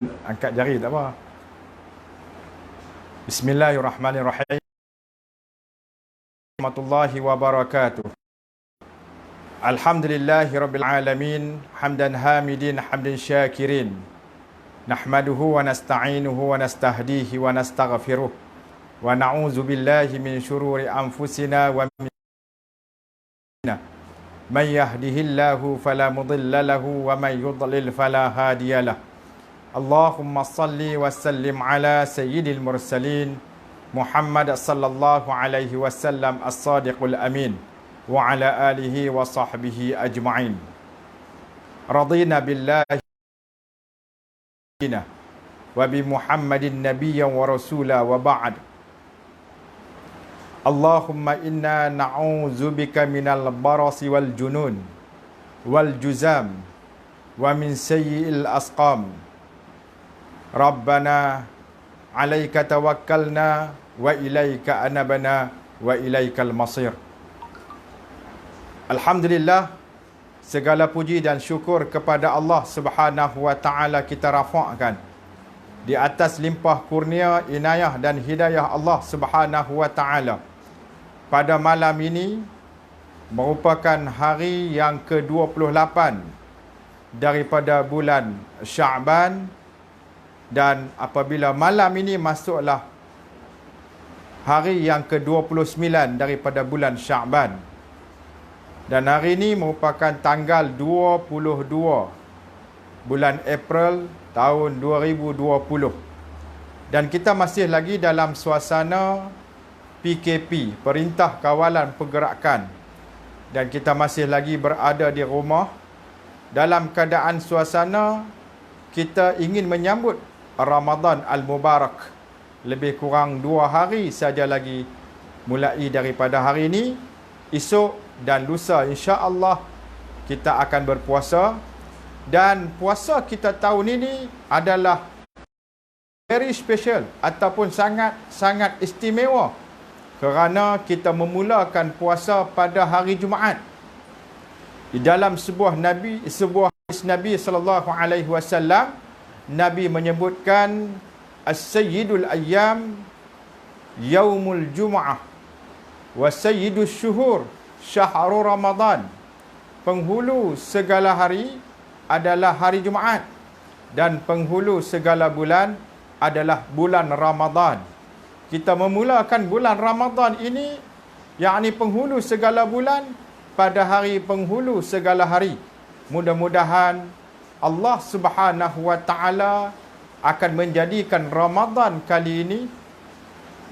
Angkat jari tak apa. Bismillahirrahmanirrahim. Warahmatullahi wabarakatuh. Alhamdulillahi rabbil alamin. Hamdan hamidin, hamdan syakirin. Nahmaduhu wa nasta'inuhu wa nastahdihi wa nastaghfiruh. Wa na'udzu billahi min syururi anfusina wa min man yahdihillahu fala mudilla lahu wa man yudlil fala hadiyalah. Allahumma salli wa sallim ala sayyidil mursalin Muhammad sallallahu alaihi wasallam as-sadiqul amin wa ala alihi wa sahbihi ajma'in. Radina billahi wa bi Muhammadin nabiyyan wa rasula wa ba'd. Allahumma inna na'udzubika minal barasi wal junun wal juzam wa min sayyi'il asqam. Rabbana alaika tawakkalna wa ilaika anabana wa ilaikal masir. Alhamdulillah, segala puji dan syukur kepada Allah Subhanahu wa taala kita rafa'kan di atas limpah kurnia, inayah dan hidayah Allah Subhanahu wa taala. Pada malam ini merupakan hari yang ke-28 daripada bulan Sya'ban. Dan apabila malam ini masuklah hari yang ke-29 daripada bulan Sya'ban. Dan hari ini merupakan tanggal 22 bulan April tahun 2020. Dan kita masih lagi dalam suasana PKP, Perintah Kawalan Pergerakan. Dan kita masih lagi berada di rumah dalam keadaan suasana kita ingin menyambut Ramadan Al-Mubarak. Lebih kurang 2 hari saja lagi mulai daripada hari ini. Esok dan lusa insya-Allah kita akan berpuasa. Dan puasa kita tahun ini adalah very special ataupun sangat istimewa kerana kita memulakan puasa pada hari Jumaat. Di dalam sebuah hadis Nabi sallallahu alaihi wasallam, Nabi menyebutkan as-sayyidul ayyam yaumul jum'ah wa sayyidus syuhur syahrul ramadan. Penghulu segala hari adalah hari Jumaat dan penghulu segala bulan adalah bulan Ramadan. Kita memulakan bulan Ramadan ini, yakni penghulu segala bulan pada hari penghulu segala hari. Mudah-mudahan Allah Subhanahu wa taala akan menjadikan Ramadan kali ini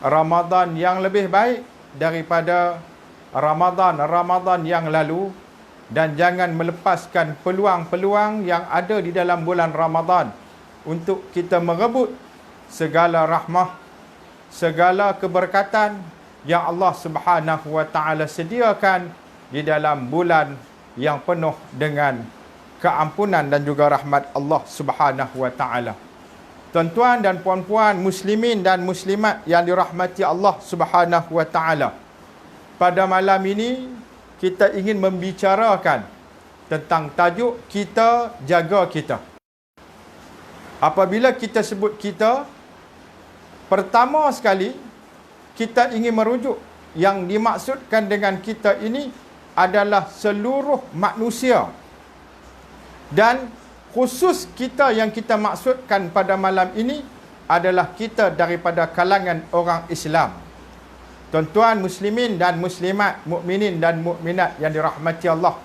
Ramadan yang lebih baik daripada Ramadan yang lalu, dan jangan melepaskan peluang-peluang yang ada di dalam bulan Ramadan untuk kita merebut segala rahmah, segala keberkatan yang Allah Subhanahu wa taala sediakan di dalam bulan yang penuh dengan keampunan dan juga rahmat Allah Subhanahu wa taala. Tuan-tuan dan puan-puan, muslimin dan muslimat yang dirahmati Allah Subhanahu wa taala. Pada malam ini kita ingin membicarakan tentang tajuk kita jaga kita. Apabila kita sebut kita, pertama sekali kita ingin merujuk yang dimaksudkan dengan kita ini adalah seluruh manusia. Dan khusus kita yang kita maksudkan pada malam ini adalah kita daripada kalangan orang Islam. Tuan-tuan muslimin dan muslimat, mukminin dan mukminat yang dirahmati Allah.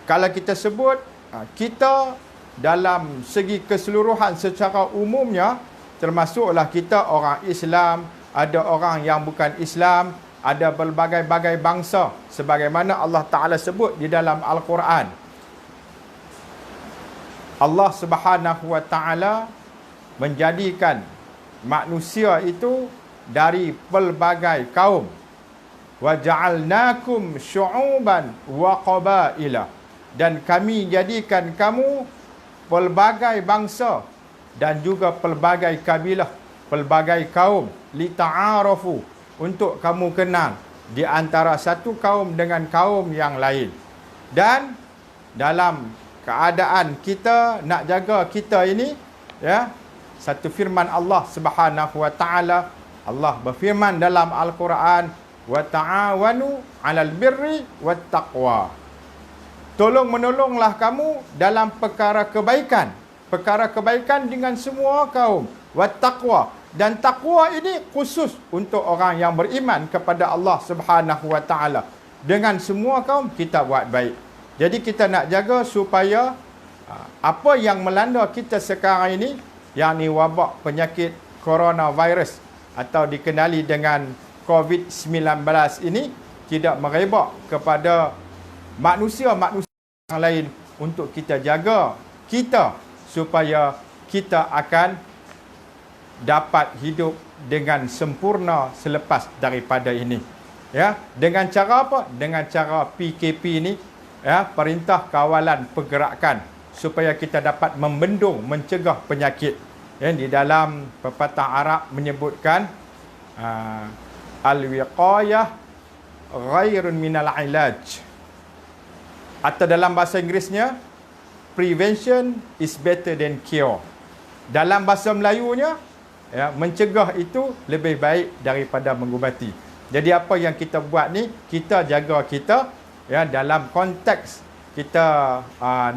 Kalau kita sebut kita dalam segi keseluruhan secara umumnya, termasuklah kita orang Islam, ada orang yang bukan Islam, ada berbagai-bagai bangsa sebagaimana Allah Ta'ala sebut di dalam Al-Quran. Allah Subhanahu wa taala menjadikan manusia itu dari pelbagai kaum. Wa ja'alnakum syu'uban wa qabaila. Dan kami jadikan kamu pelbagai bangsa dan juga pelbagai kabilah, pelbagai kaum, lita'arafu, untuk kamu kenal di antara satu kaum dengan kaum yang lain. Dan dalam keadaan kita nak jaga kita ini, ya, satu firman Allah Subhanahu wa taala. Allah berfirman dalam Al-Quran, wa ta'awanu 'alal birri wat taqwa. Tolong menolonglah kamu dalam perkara kebaikan. Perkara kebaikan dengan semua kaum. Wat taqwa. Dan takwa ini khusus untuk orang yang beriman kepada Allah Subhanahu wa taala. Dengan semua kaum kita buat baik. Jadi kita nak jaga supaya apa yang melanda kita sekarang ini, yakni wabak penyakit coronavirus atau dikenali dengan COVID-19 ini, tidak merebak kepada manusia-manusia yang lain, untuk kita jaga kita supaya kita akan dapat hidup dengan sempurna selepas daripada ini. Ya, dengan cara apa? Dengan cara PKP ini, ya, Perintah Kawalan Pergerakan, supaya kita dapat membendung, mencegah penyakit. Ya, di dalam pepatah Arab menyebutkan al-wiqayah ghairun minal ilaj, atau dalam bahasa Inggerisnya prevention is better than cure. Dalam bahasa Melayunya, ya, mencegah itu lebih baik daripada mengubati. Jadi apa yang kita buat ni, kita jaga kita, ya, dalam konteks kita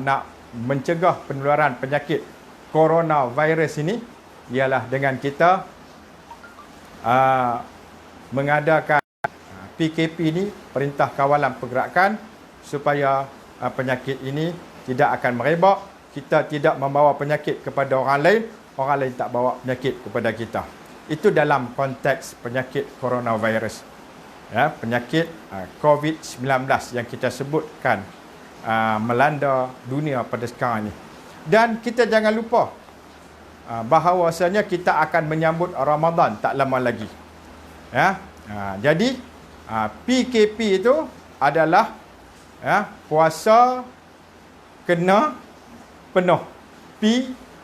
nak mencegah penularan penyakit coronavirus ini, ialah dengan kita mengadakan PKP ini, Perintah Kawalan Pergerakan, supaya penyakit ini tidak akan merebak. Kita tidak membawa penyakit kepada orang lain tak bawa penyakit kepada kita. Itu dalam konteks penyakit coronavirus, ya, penyakit COVID-19 yang kita sebutkan melanda dunia pada sekarang ini. Dan kita jangan lupa bahawasanya kita akan menyambut Ramadan tak lama lagi. Ya, jadi PKP itu adalah, ya, puasa kena penuh.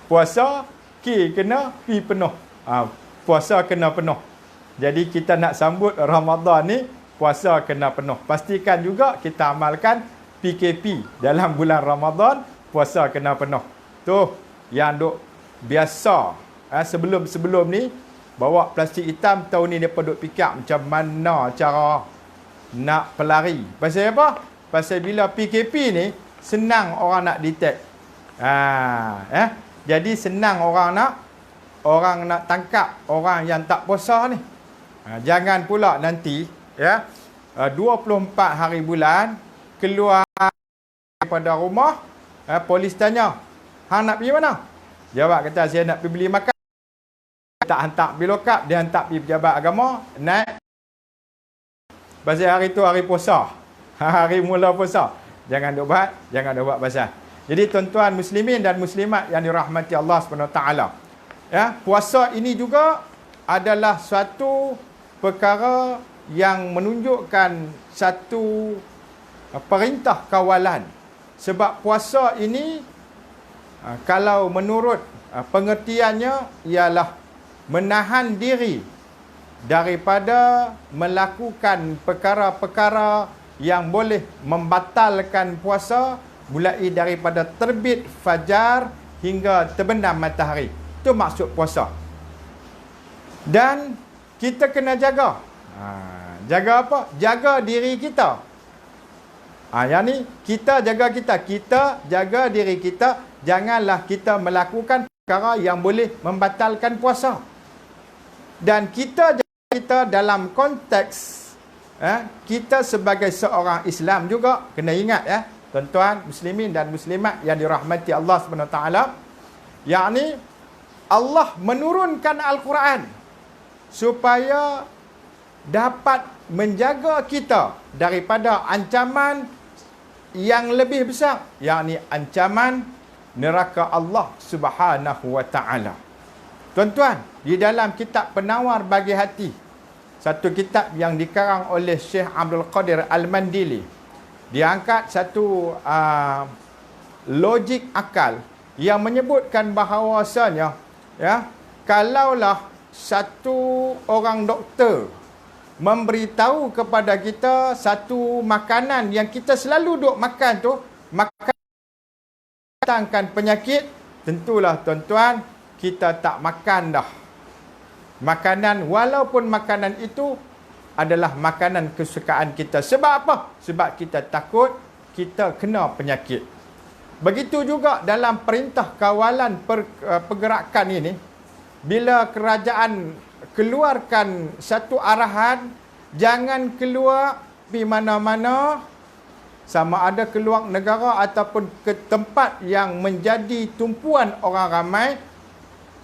Puasa, K kena, P penuh. Puasa kena penuh. Jadi kita nak sambut Ramadan ni, puasa kena penuh. Pastikan juga kita amalkan PKP dalam bulan Ramadan, puasa kena penuh. Tu yang duk biasa sebelum ni bawa plastik hitam, tahun ni depa duk fikir macam mana cara nak pelari. Pasal apa? Pasal bila PKP ni senang orang nak detect. Jadi senang orang nak tangkap orang yang tak puasa ni. Jangan pula nanti, ya, 24 hari bulan keluar daripada rumah, polis tanya, hang nak pergi mana? Jawab kata, saya nak pergi beli makan. Tak hantar pergi lokap, dia hantar pergi pejabat agama, naik. Pasal hari tu hari puasa. Hari mula puasa. Jangan duk buat pasal. Jadi tuan-tuan muslimin dan muslimat yang dirahmati Allah SWT, ya, puasa ini juga adalah suatu perkara yang menunjukkan satu perintah kawalan. Sebab puasa ini, kalau menurut pengertiannya, ialah menahan diri daripada melakukan perkara-perkara yang boleh membatalkan puasa, mulai daripada terbit fajar hingga terbenam matahari. Itu maksud puasa. Dan kita kena jaga. Jaga apa? Jaga diri kita. Yang ni, kita jaga kita. Kita jaga diri kita. Janganlah kita melakukan perkara yang boleh membatalkan puasa. Dan kita jaga kita dalam konteks, kita sebagai seorang Islam juga kena ingat, ya, tuan-tuan muslimin dan muslimat yang dirahmati Allah SWT, yakni Allah menurunkan Al-Quran supaya dapat menjaga kita daripada ancaman yang lebih besar, yakni ancaman neraka Allah Subhanahu wa taala. Tuan-tuan, di dalam kitab Penawar Bagi Hati, satu kitab yang dikarang oleh Syekh Abdul Qadir Al-Mandili, diangkat satu logik akal yang menyebutkan bahawasanya, ya, kalaulah satu orang doktor memberitahu kepada kita satu makanan yang kita selalu duk makan tu, makan datangkan penyakit, tentulah tuan-tuan, kita tak makan dah makanan, walaupun makanan itu adalah makanan kesukaan kita. Sebab apa? Sebab kita takut kita kena penyakit. Begitu juga dalam perintah kawalan pergerakan ini, bila kerajaan keluarkan satu arahan, jangan keluar di mana-mana, sama ada keluar negara ataupun ke tempat yang menjadi tumpuan orang ramai,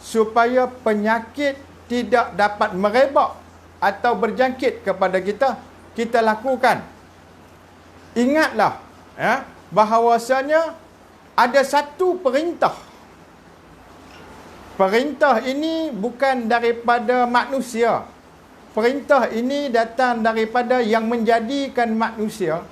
supaya penyakit tidak dapat merebak atau berjangkit kepada kita, kita lakukan. Ingatlah bahawasanya ada satu perintah. Perintah ini bukan daripada manusia. Perintah ini datang daripada yang menjadikan manusia,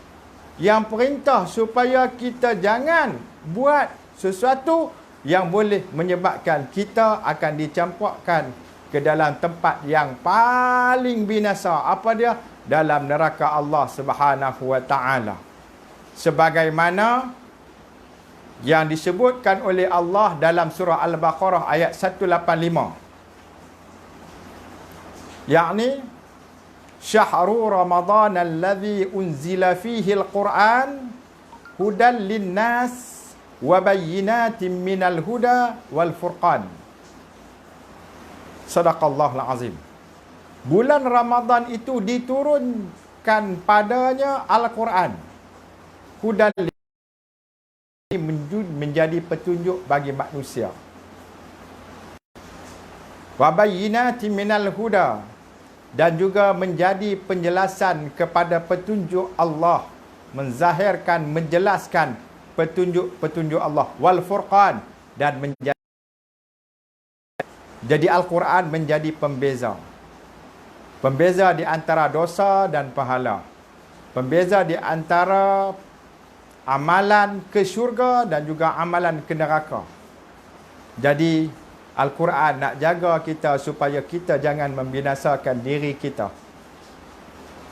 yang perintah supaya kita jangan buat sesuatu yang boleh menyebabkan kita akan dicampakkan ke dalam tempat yang paling binasa. Apa dia? Dalam neraka Allah Subhanahu wa taala. Sebagaimana yang disebutkan oleh Allah dalam surah Al-Baqarah ayat 185. Yakni syahru Ramadan alladhi unzila fihi al-Quran hudan lin-nas wa bayyinatin minal huda wal furqan. Sadaqallahul azim. Bulan Ramadan itu diturunkan padanya Al-Quran. Hudan menjadi petunjuk bagi manusia. Wa bayyinatin minal huda, dan juga menjadi penjelasan kepada petunjuk Allah, menzahirkan, menjelaskan petunjuk-petunjuk Allah, wal furqan, dan jadi Al-Quran menjadi pembeza. Pembeza di antara dosa dan pahala. Pembeza di antara amalan ke syurga dan juga amalan ke neraka. Jadi Al-Quran nak jaga kita supaya kita jangan membinasakan diri kita.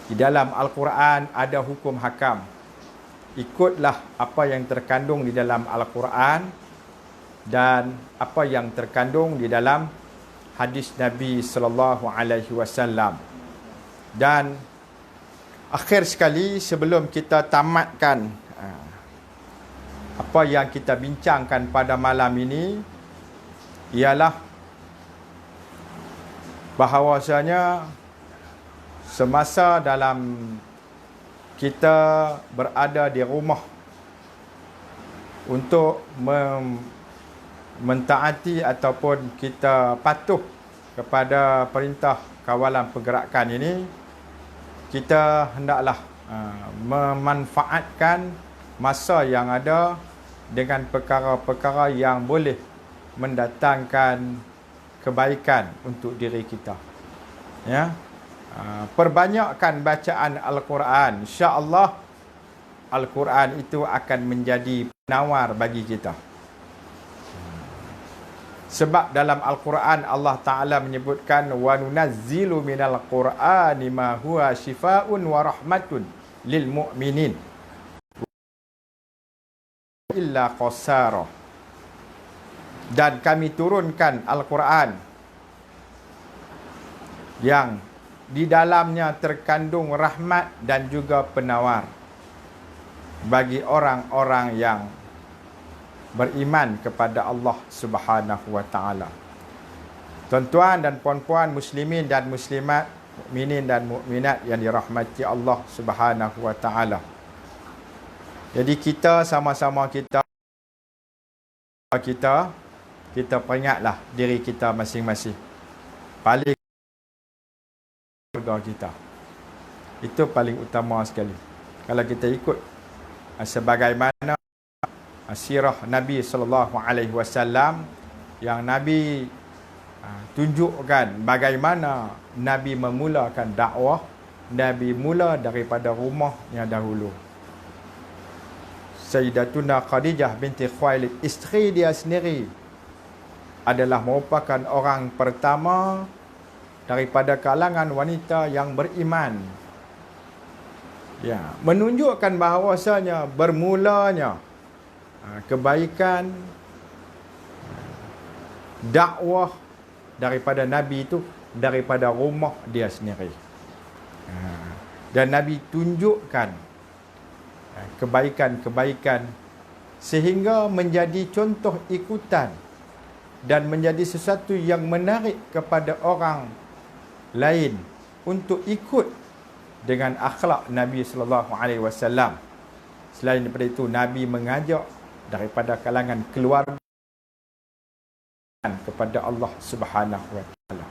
Di dalam Al-Quran ada hukum hakam. Ikutlah apa yang terkandung di dalam Al-Quran dan apa yang terkandung di dalam hadis Nabi sallallahu alaihi wasallam. Dan akhir sekali, sebelum kita tamatkan apa yang kita bincangkan pada malam ini, ialah bahawasanya semasa dalam kita berada di rumah untuk mentaati ataupun kita patuh kepada perintah kawalan pergerakan ini, kita hendaklah memanfaatkan masa yang ada dengan perkara-perkara yang boleh mendatangkan kebaikan untuk diri kita. Ya, perbanyakkan bacaan Al-Quran. Insya-Allah Al-Quran itu akan menjadi penawar bagi kita. Sebab dalam Al-Quran Allah Ta'ala menyebutkan wa nunazzilu minal Qur'ani ma huwa shifaa'un wa rahmatun lil mu'minin illa qasara. Dan kami turunkan Al-Quran yang di dalamnya terkandung rahmat dan juga penawar bagi orang-orang yang beriman kepada Allah Subhanahu wa taala. Tuan-tuan dan puan-puan muslimin dan muslimat, mukminin dan mukminat yang dirahmati Allah Subhanahu wa taala. Jadi kita sama-sama kita peringatlah diri kita masing-masing. Paling keluarga kita. Itu paling utama sekali. Kalau kita ikut sebagaimana sirah Nabi sallallahu alaihi wasallam yang Nabi tunjukkan bagaimana Nabi memulakan dakwah. Nabi mula daripada rumahnya dahulu. Sayyidatuna Khadijah binti Khuwailid, isteri dia sendiri, adalah merupakan orang pertama daripada kalangan wanita yang beriman. Ya, menunjukkan bahawasanya bermulanya kebaikan dakwah daripada Nabi itu daripada rumah dia sendiri. Dan Nabi tunjukkan kebaikan-kebaikan sehingga menjadi contoh ikutan dan menjadi sesuatu yang menarik kepada orang lain untuk ikut dengan akhlak Nabi sallallahu alaihi wasallam. Selain daripada itu, Nabi mengajak daripada kalangan keluarga kepada Allah Subhanahu wa taala.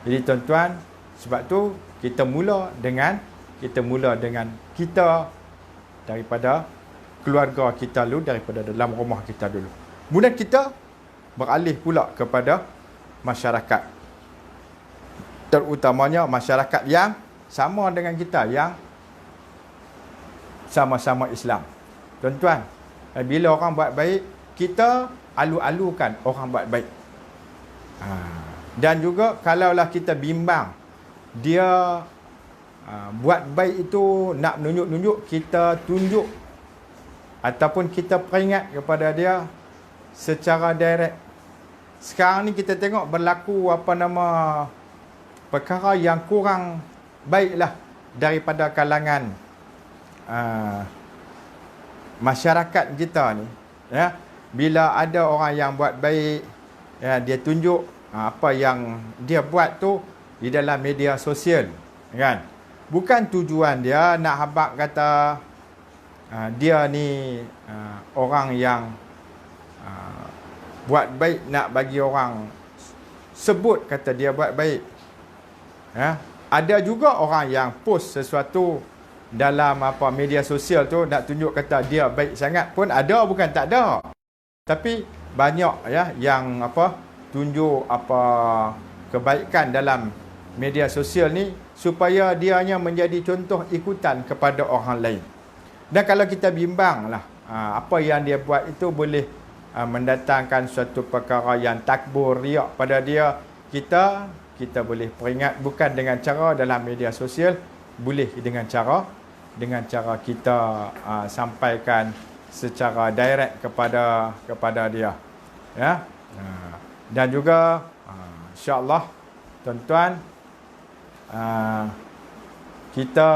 Jadi tuan-tuan, sebab tu kita mula dengan kita daripada keluarga kita dulu, daripada dalam rumah kita dulu. Kemudian kita beralih pula kepada masyarakat. Terutamanya masyarakat yang sama dengan kita, yang sama-sama Islam. Tuan-tuan, bila orang buat baik, kita alu-alukan orang buat baik. Dan juga kalaulah kita bimbang dia buat baik itu nak menunjuk-nunjuk, kita tunjuk ataupun kita peringat kepada dia secara direct. Sekarang ni kita tengok berlaku perkara yang kurang baiklah daripada kalangan masyarakat kita ni, ya. Bila ada orang yang buat baik, ya, dia tunjuk apa yang dia buat tu di dalam media sosial, kan? Bukan tujuan dia nak habaq kata dia ni orang yang buat baik, nak bagi orang sebut kata dia buat baik, ya. Ada juga orang yang post sesuatu dalam media sosial tu nak tunjuk kata dia baik sangat pun ada, bukan tak ada. Tapi banyak, ya, yang tunjuk kebaikan dalam media sosial ni supaya dianya menjadi contoh ikutan kepada orang lain. Dan kalau kita bimbanglah apa yang dia buat itu boleh mendatangkan suatu perkara yang takbur, riak pada dia, kita boleh peringat bukan dengan cara dalam media sosial, boleh dengan cara kita sampaikan secara direct kepada dia, ya. Dan juga insya-Allah tuan-tuan, kita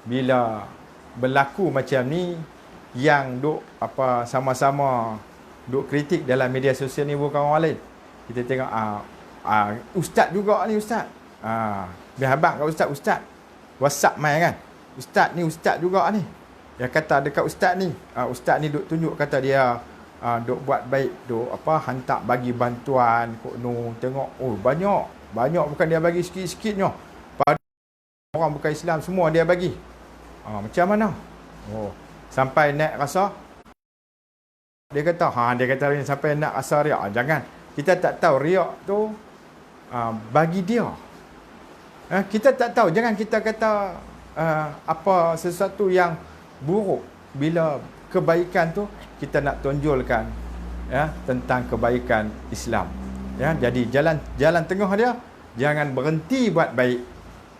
bila berlaku macam ni yang sama-sama duk kritik dalam media sosial ni bukan orang lain. Kita tengok ustaz juga ni, ustaz. Biar habaq kat ustaz. WhatsApp mai kan. Ustaz ni ustaz juga ni. Dia kata dekat ustaz ni duk tunjuk kata dia duk buat baik, duk hantar bagi bantuan kokno. Tengok, oh banyak bukan dia bagi sikit-sikitnya. Pada orang bukan Islam semua dia bagi. Macam mana? Oh, sampai nak rasa dia kata sampai nak rasa riak. Jangan. Kita tak tahu riak tu bagi dia. Kita tak tahu. Jangan kita kata sesuatu yang buruk bila kebaikan tu kita nak tonjolkan, ya, tentang kebaikan Islam, ya. Jadi jalan tengah dia, jangan berhenti buat baik,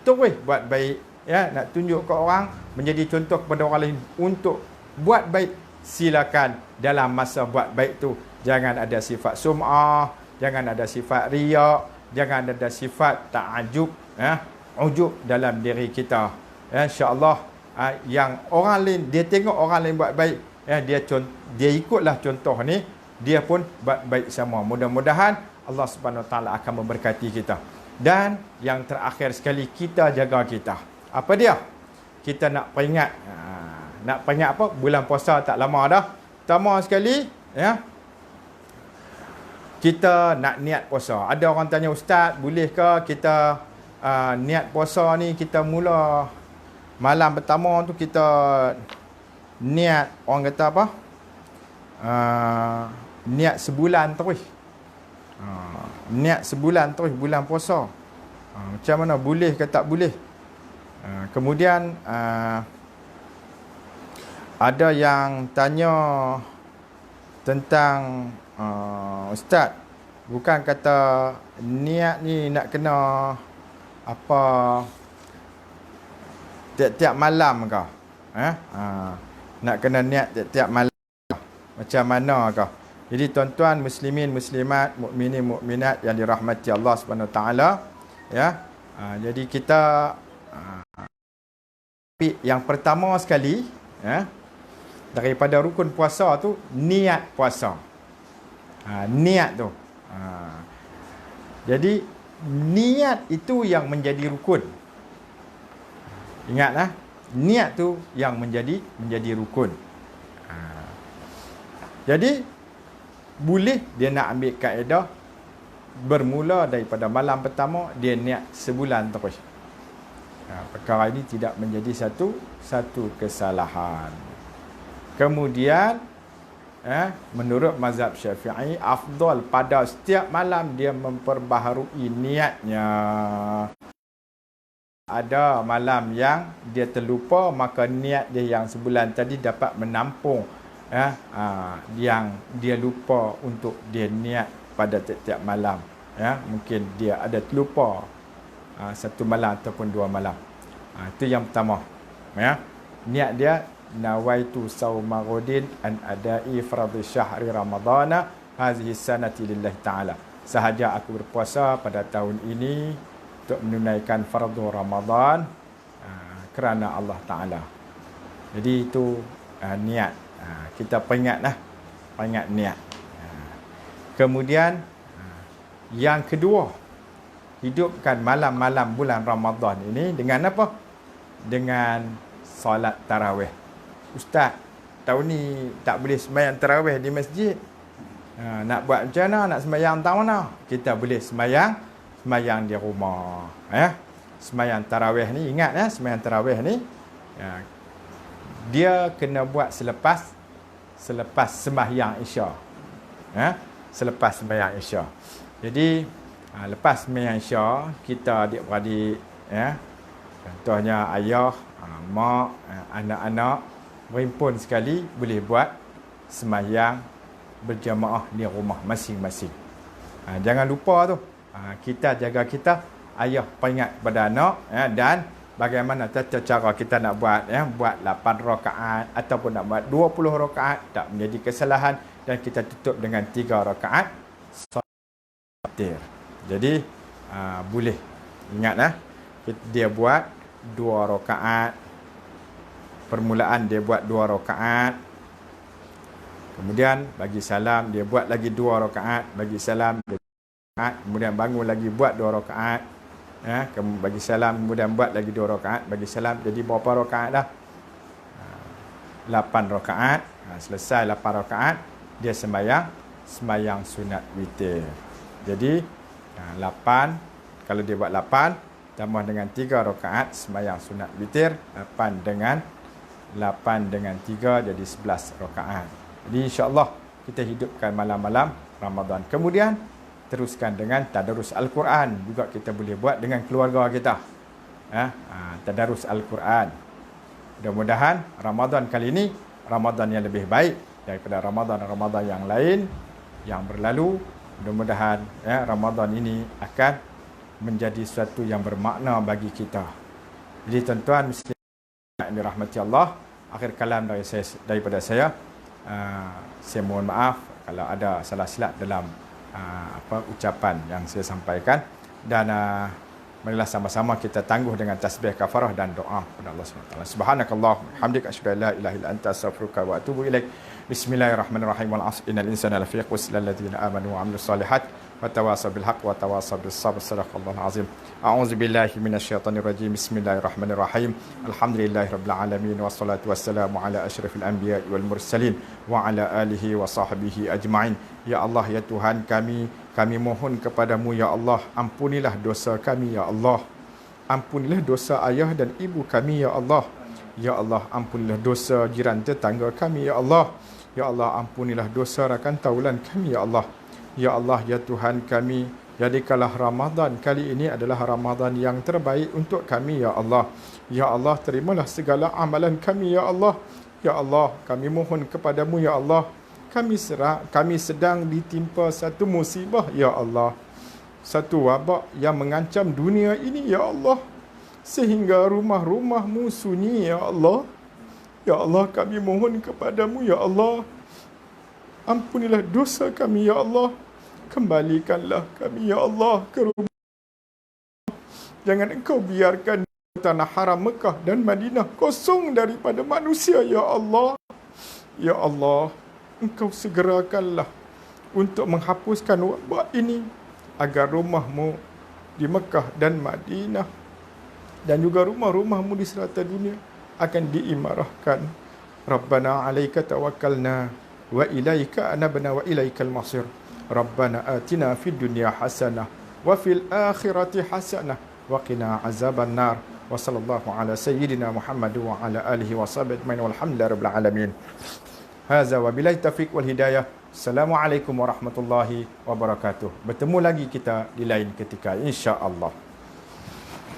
terus buat baik, ya. Nak tunjuk ke orang, menjadi contoh kepada orang lain untuk buat baik, silakan. Dalam masa buat baik tu jangan ada sifat sum'ah, jangan ada sifat riak, jangan ada sifat ta'ajub, ya, ujub dalam diri kita, ya. InsyaAllah yang orang lain, dia tengok orang lain buat baik, ya, dia ikutlah contoh ni, dia pun buat baik sama. Mudah-mudahan Allah Subhanahu Wa Taala akan memberkati kita. Dan yang terakhir sekali, kita jaga kita. Apa dia? Kita nak peringat apa? Bulan puasa tak lama dah. Pertama sekali, ya, kita nak niat puasa. Ada orang tanya, ustaz, bolehkah kita niat puasa ni, kita mula malam pertama tu kita niat, orang kata apa? Niat sebulan terus. Niat sebulan terus bulan puasa. Macam mana? Boleh ke tak boleh? Kemudian ada yang tanya tentang ustaz, bukan kata niat ni nak kena tiap-tiap malam ke? Nak kena niat tiap-tiap malam ke? Macam mana ke? Jadi tuan-tuan muslimin, muslimat, mukminin, mukminat yang dirahmati Allah Subhanahu taala, ya. Jadi kita yang pertama sekali, ya, daripada rukun puasa tu niat puasa. Niat tu. Jadi niat itu yang menjadi rukun. Ingatlah, niat tu yang menjadi rukun. Jadi boleh dia nak ambil kaedah bermula daripada malam pertama dia niat sebulan terus. Perkara ini tidak menjadi satu kesalahan. Kemudian menurut mazhab Syafi'i, afdal pada setiap malam dia memperbaharui niatnya. Ada malam yang dia terlupa, maka niat dia yang sebulan tadi dapat menampung yang dia lupa untuk dia niat pada tiap-tiap malam. Mungkin dia ada terlupa satu malam ataupun dua malam. Itu yang pertama. Niat dia, nawaitu sauma ghadin an adai fardhi syahri ramadhana hazihi sanati lillahi ta'ala. Sahaja aku berpuasa pada tahun ini untuk menunaikan fardu Ramadan kerana Allah Ta'ala. Jadi itu niat. Kita peringat niat. Kemudian yang kedua, hidupkan malam-malam bulan Ramadan ini dengan apa? Dengan solat tarawih. Ustaz, tahun ni tak boleh sembahyang tarawih di masjid. Nak buat macam mana? Nak sembahyang tahun mana? Kita boleh sembahyang di rumah. Sembahyang tarawih ni, ingat sembahyang tarawih ni dia kena buat selepas sembahyang Isya. Selepas sembahyang Isya. Jadi lepas sembahyang Isya, kita adik-beradik, contohnya ayah, mak, anak-anak berhimpun sekali boleh buat sembahyang berjamaah di rumah masing-masing. Jangan lupa tu. Kita jaga kita, ayah peringat pada anak, dan bagaimana tata cara kita nak buat, buat 8 rakaat ataupun nak buat 20 rakaat, tak menjadi kesalahan, dan kita tutup dengan 3 rakaat solat witir. Jadi boleh ingat dia buat 2 rakaat, permulaan dia buat 2 rakaat, kemudian bagi salam dia buat lagi 2 rakaat, bagi salam dia kemudian bangun lagi buat 2 rakaat, bagi salam, kemudian buat lagi 2 rakaat, bagi salam. Jadi berapa rakaat dah? 8 rakaat. Selesai 8 rakaat, dia sembahyang sunat witir. Jadi 8, kalau dia buat 8 tambah dengan 3 rakaat sembahyang sunat witir, 8 dengan 3 jadi 11 rakaat. Jadi insya-Allah kita hidupkan malam-malam Ramadan. Kemudian teruskan dengan tadarus Al-Quran. Juga kita boleh buat dengan keluarga kita. Tadarus Al-Quran. Mudah-mudahan Ramadan kali ini Ramadan yang lebih baik daripada Ramadan-Ramadan yang lain yang berlalu. Mudah-mudahan Ramadan ini akan menjadi sesuatu yang bermakna bagi kita. Jadi tuan-tuan muslim yang dirahmati Allah, akhir kalam daripada saya, saya mohon maaf kalau ada salah silap dalam ucapan yang saya sampaikan, dan marilah sama-sama kita tangguh dengan tasbih kafarah dan doa kepada Allah SWT. Subhanakallah hamdika asyhadu an la ilaha illa anta astaghfiruka wa atubu ilaik. Bismillahirrahmanirrahim. Wal 'asr innal insana lafi khusr illa alladziina aamanu wa 'amilus shalihat wa tawassaw bil haqq wa tawassaw bis sabr. Shadaqallahul azim. A'udzu billahi minasyaitonir rajim. Bismillahirrahmanirrahim. Alhamdulillahirabbil alamin wassalatu wassalamu ala asyrafil anbiya'i wal mursalin wa ala alihi wa sahbihi ajma'in. Ya Allah, ya Tuhan kami mohon kepadamu, ya Allah, ampunilah dosa kami, ya Allah. Ampunilah dosa ayah dan ibu kami, ya Allah. Ya Allah, ampunilah dosa jiran tetangga kami, ya Allah. Ya Allah, ampunilah dosa rakan taulan kami, ya Allah. Ya Allah, ya Tuhan kami, jadikanlah Ramadan kali ini adalah Ramadan yang terbaik untuk kami, ya Allah. Ya Allah, terimalah segala amalan kami, ya Allah. Ya Allah, kami mohon kepadamu, ya Allah. Kami sedang ditimpa satu musibah, ya Allah. Satu wabak yang mengancam dunia ini, ya Allah. Sehingga rumah-rumahmu sunyi, ya Allah. Ya Allah, kami mohon kepadamu, ya Allah. Ampunilah dosa kami, ya Allah. Kembalikanlah kami, ya Allah, ke rumah. Jangan Engkau biarkan tanah haram Mekah dan Madinah kosong daripada manusia, ya Allah. Ya Allah, Engkau segerakanlah untuk menghapuskan wabak ini, agar rumahmu di Mekah dan Madinah dan juga rumah-rumahmu di serata dunia akan diimarahkan. Rabbana alaika tawakkalna wa ilaika anabna wa ilaikal masir. Rabbana atina fid dunya hasanah wa fil akhirati hasanah wa qina azaban nar. Wa sallallahu ala sayyidina Muhammad wa ala alihi wa sahbihi ajmain walhamdulillahi rabbil alamin. Hadza wa billahi taufiq wal hidayah. Assalamualaikum warahmatullahi wabarakatuh. Bertemu lagi kita di lain ketika, insya-Allah.